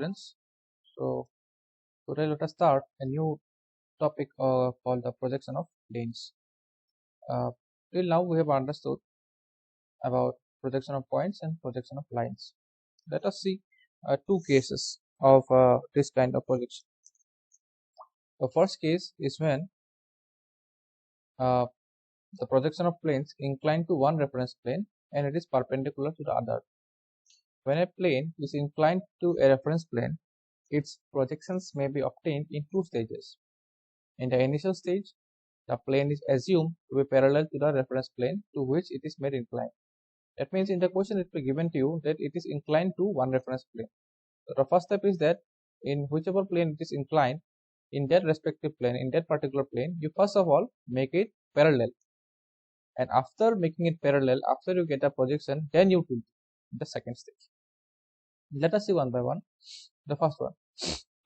students. So today let us start a new topic called the projection of planes. Till now we have understood about projection of points and projection of lines. Let us see two cases of this kind of projection. The first case is when uh, the projection of planes inclined to one reference plane and it is perpendicular to the other. When a plane is inclined to a reference plane, its projections may be obtained in two stages. In the initial stage, the plane is assumed to be parallel to the reference plane to which it is made inclined. That means in the question it will be given to you that it is inclined to one reference plane. So the first step is that in whichever plane it is inclined, in that respective plane, in that particular plane, you first of all make it parallel. And after making it parallel, after you get a projection, then you do the second stage. Let us see one by one. The first one,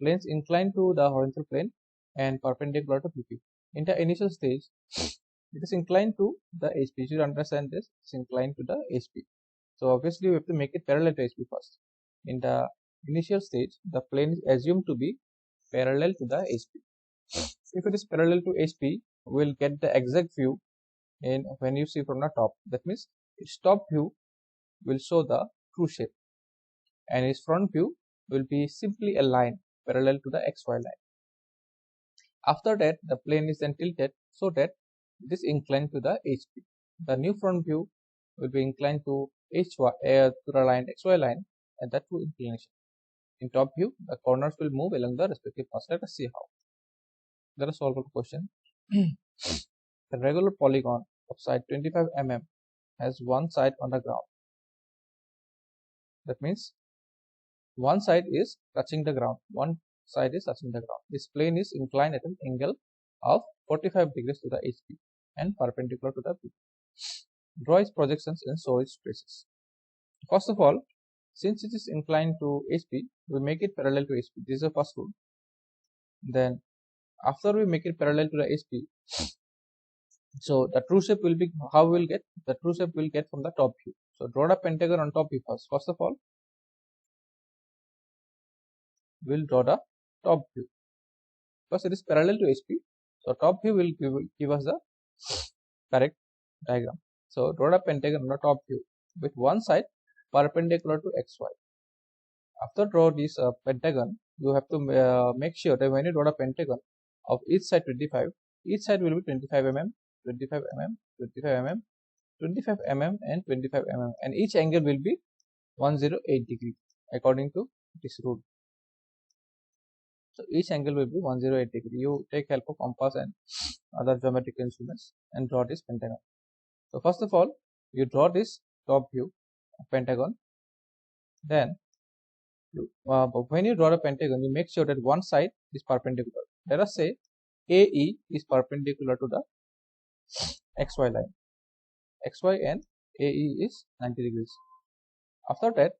planes inclined to the horizontal plane and perpendicular to PP. In the initial stage, it is inclined to the HP. You should understand this. It's inclined to the HP. So obviously, we have to make it parallel to HP first. In the initial stage, the plane is assumed to be parallel to the HP. If it is parallel to HP, we will get the exact view in when you see from the top. That means its top view will show the true shape, and its front view will be simply a line parallel to the XY line. After that, the plane is then tilted so that it is inclined to the HP. The new front view will be inclined to to the line XY line at that true inclination. In top view, the corners will move along the respective paths. Let us see how. Let us solve the question. The regular polygon of side 25 mm has one side on the ground. That means one side is touching the ground. One side is touching the ground. This plane is inclined at an angle of 45 degrees to the HP and perpendicular to the PP. Draw its projections and show its traces. First of all, since it is inclined to HP, we make it parallel to HP. This is the first rule. Then, after we make it parallel to the HP, so the true shape will be how we will get the true shape will get from the top view. So draw the pentagon on top view first. First of all, we'll draw the top view because it is parallel to HP. So top view will give us the correct diagram. So draw the pentagon on the top view with one side perpendicular to XY. After draw this pentagon, you have to make sure that when you draw the pentagon of each side 25, each side will be 25 mm, 25 mm, 25 mm, 25 mm and 25 mm, and each angle will be 108 degree according to this rule. So each angle will be 108 degree. You take help of compass and other geometric instruments and draw this pentagon. So first of all, you draw this top view of pentagon. Then when you draw a pentagon, you make sure that one side is perpendicular. Let us say AE is perpendicular to the XY line. XY and AE is 90 degrees. After that,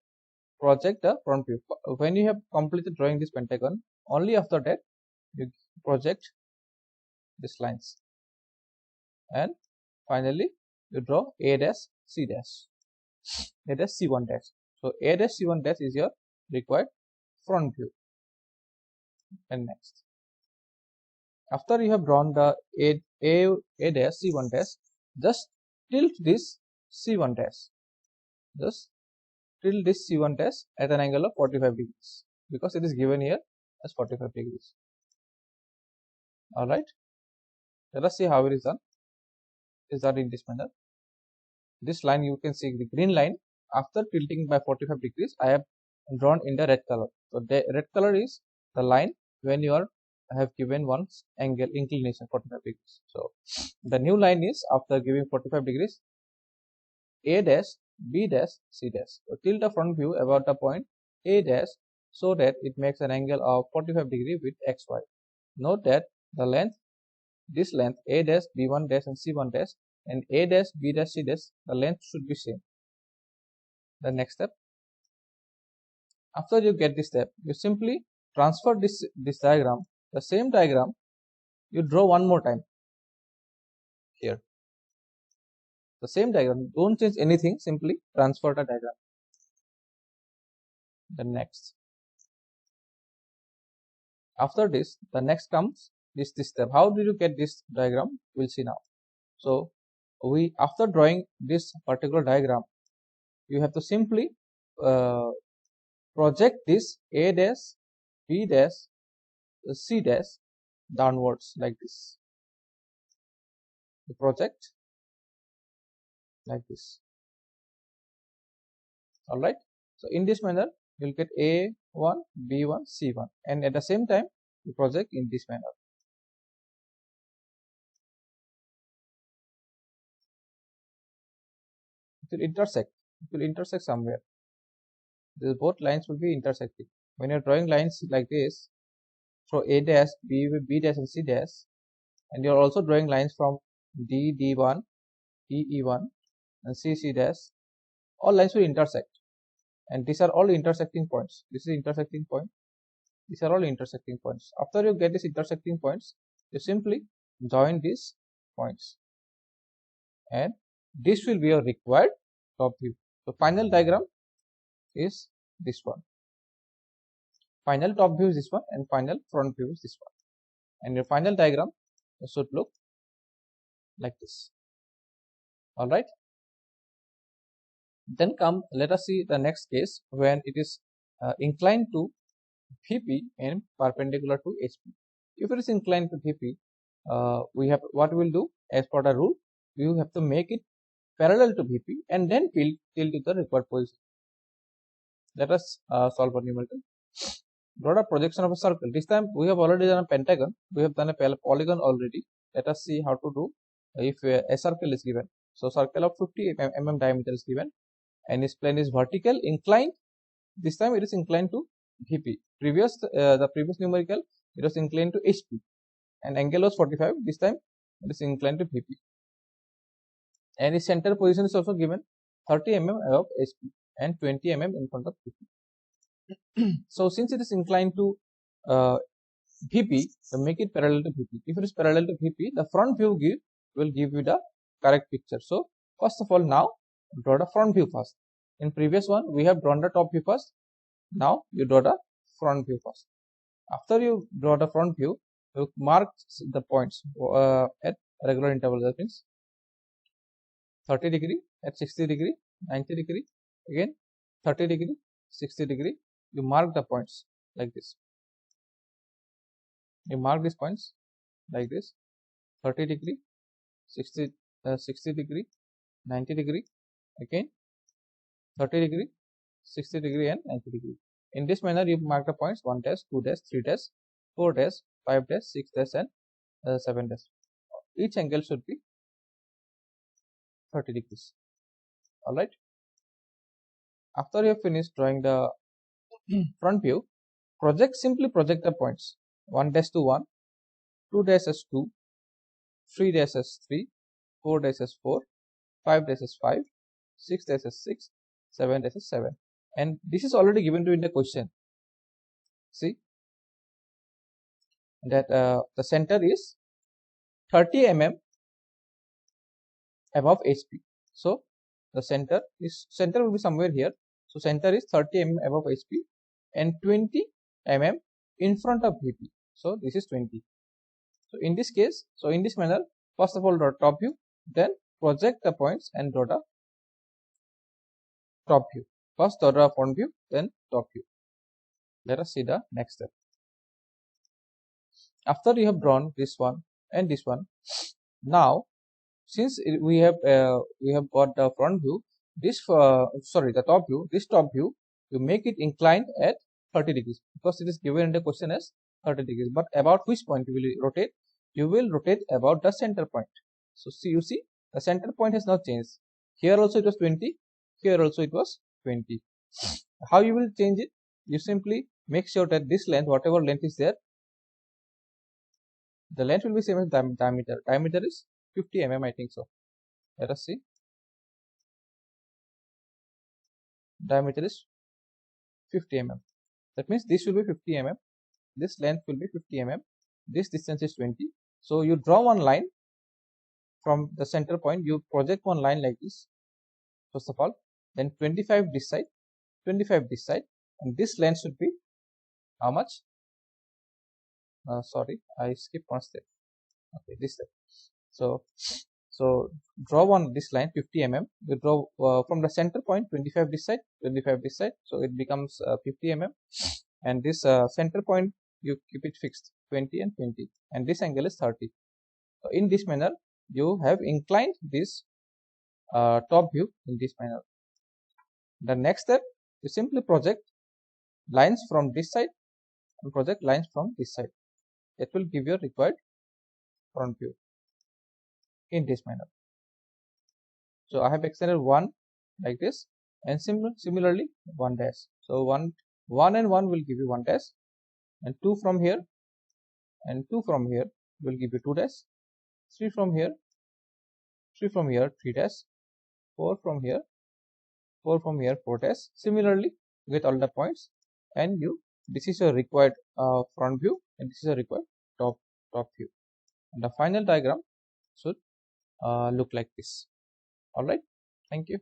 project the front view. When you have completed drawing this pentagon, only after that you project these lines. And finally, you draw A dash C dash. A dash C1 dash. So A dash C1 dash is your required front view. And next, after you have drawn the A dash C1 dash, just tilt this C1 dash. Just tilt this C1 dash at an angle of 45 degrees because it is given here as 45 degrees. Alright, let us see how it is done. It is done in this manner. This line you can see the green line. After tilting by 45 degrees, I have drawn in the red color. So the red color is the line when you have given one angle inclination 45 degrees. So the new line is after giving 45 degrees, A dash, B dash, C dash. So tilt the front view about the point A dash so that it makes an angle of 45 degree with XY. Note that the length, this length A dash, B1 dash and C1 dash and A dash, B dash, C dash, the length should be same. The next step, after you get this step, you simply transfer this diagram, the same diagram, you draw one more time here. The same diagram, don't change anything, simply transfer the diagram. The next, After this, the next comes this step. How did you get this diagram? We'll see now. So we, after drawing this particular diagram, you have to simply project this A dash, B dash, C dash downwards like this. You project like this. All right. So in this manner, you'll get A1, B1, C1, and at the same time, you project in this manner. It will intersect somewhere. Both lines will be intersecting. When you're drawing lines like this, so A dash, B dash, and C dash, and you're also drawing lines from D, D1, E, E1, and C dash, all lines will intersect, and these are all intersecting points. This is intersecting point. These are all intersecting points. After you get these intersecting points, you simply join these points, and this will be your required top view. The final diagram is this one. Final top view is this one, and final front view is this one. And your final diagram should look like this. All right. Then let us see the next case when it is inclined to VP and perpendicular to HP. If it is inclined to VP, we have what we will do as per the rule. We have to make it parallel to VP and then tilt to the required position. Let us solve a numerical. Draw a projection of a circle. This time we have already done a pentagon. We have done a polygon already. Let us see how to do if a circle is given. So circle of 50 mm diameter is given, and its plane is vertical, inclined. This time it is inclined to VP. The previous numerical, it was inclined to HP, and angle was 45. This time it is inclined to VP, and its center position is also given 30 mm above HP and 20 mm in front of VP. So since it is inclined to VP, to make it parallel to VP. If it is parallel to VP, the front view will give you the correct picture. So first of all, now draw the front view first. In previous one, we have drawn the top view first. Now you draw the front view first. After you draw the front view, you mark the points at regular intervals. That means 30 degree, at 60 degree, 90 degree, again 30 degree, 60 degree. You mark the points like this. You mark these points like this: 30 degree, 60 degree, 90 degree, again 30 degree, 60 degree, and 90 degree. In this manner, you mark the points 1 dash, 2 dash, 3 dash, 4 dash, 5 dash, 6 dash, and 7 dash. Each angle should be 30 degrees. All right. After you have finished drawing the front view, simply project the points: 1 dash to 1, 2 dash as 2, 3 dash as 3, 4 dash as 4, 5 dash as 5, 6 dash as 6, 7 dash as 7. And this is already given to you in the question. See that the center is 30 mm above HP. So the center will be somewhere here. So center is 30 mm above HP and 20 mm in front of VP. So this is 20. So in this case, in this manner, first of all draw top view, then project the points and draw the top view. First draw the front view, then top view. Let us see the next step. After you have drawn this one and this one, now since we have got the front view, the top view, you make it inclined at 30 degrees because it is given in the question as 30 degrees. But about which point you will rotate? You will rotate about the center point. So you see the center point has not changed. Here also it was 20. Here also it was 20. How you will change it? You simply make sure that this length, whatever length is there, the length will be same as diameter. Diameter is 50 mm, I think so. Let us see. Diameter is 50 mm. That means this will be 50 mm. This length will be 50 mm. This distance is 20. So you draw one line from the center point. You project one line like this, first of all. Then 25 this side, 25 this side, and this length should be how much? sorry, I skipped one step. Okay, this step. So draw on this line 50 mm. You draw from the center point 25 this side, 25 this side. So it becomes 50 mm, and this center point you keep it fixed 20 and 20, and this angle is 30. So in this manner you have inclined this top view in this manner. The next step, you simply project lines from this side and project lines from this side. It will give you required front view in this manner. So I have extended 1 like this, and similarly 1 dash. So 1 and 1 will give you 1 dash, and 2 from here and 2 from here will give you 2 dash, 3 from here, 3 from here, 3 dash, 4 from here, 4 from here, 4 dash. Similarly with all the points, and this is a required front view, and this is a required top view, and the final diagram should look like this. All right, thank you.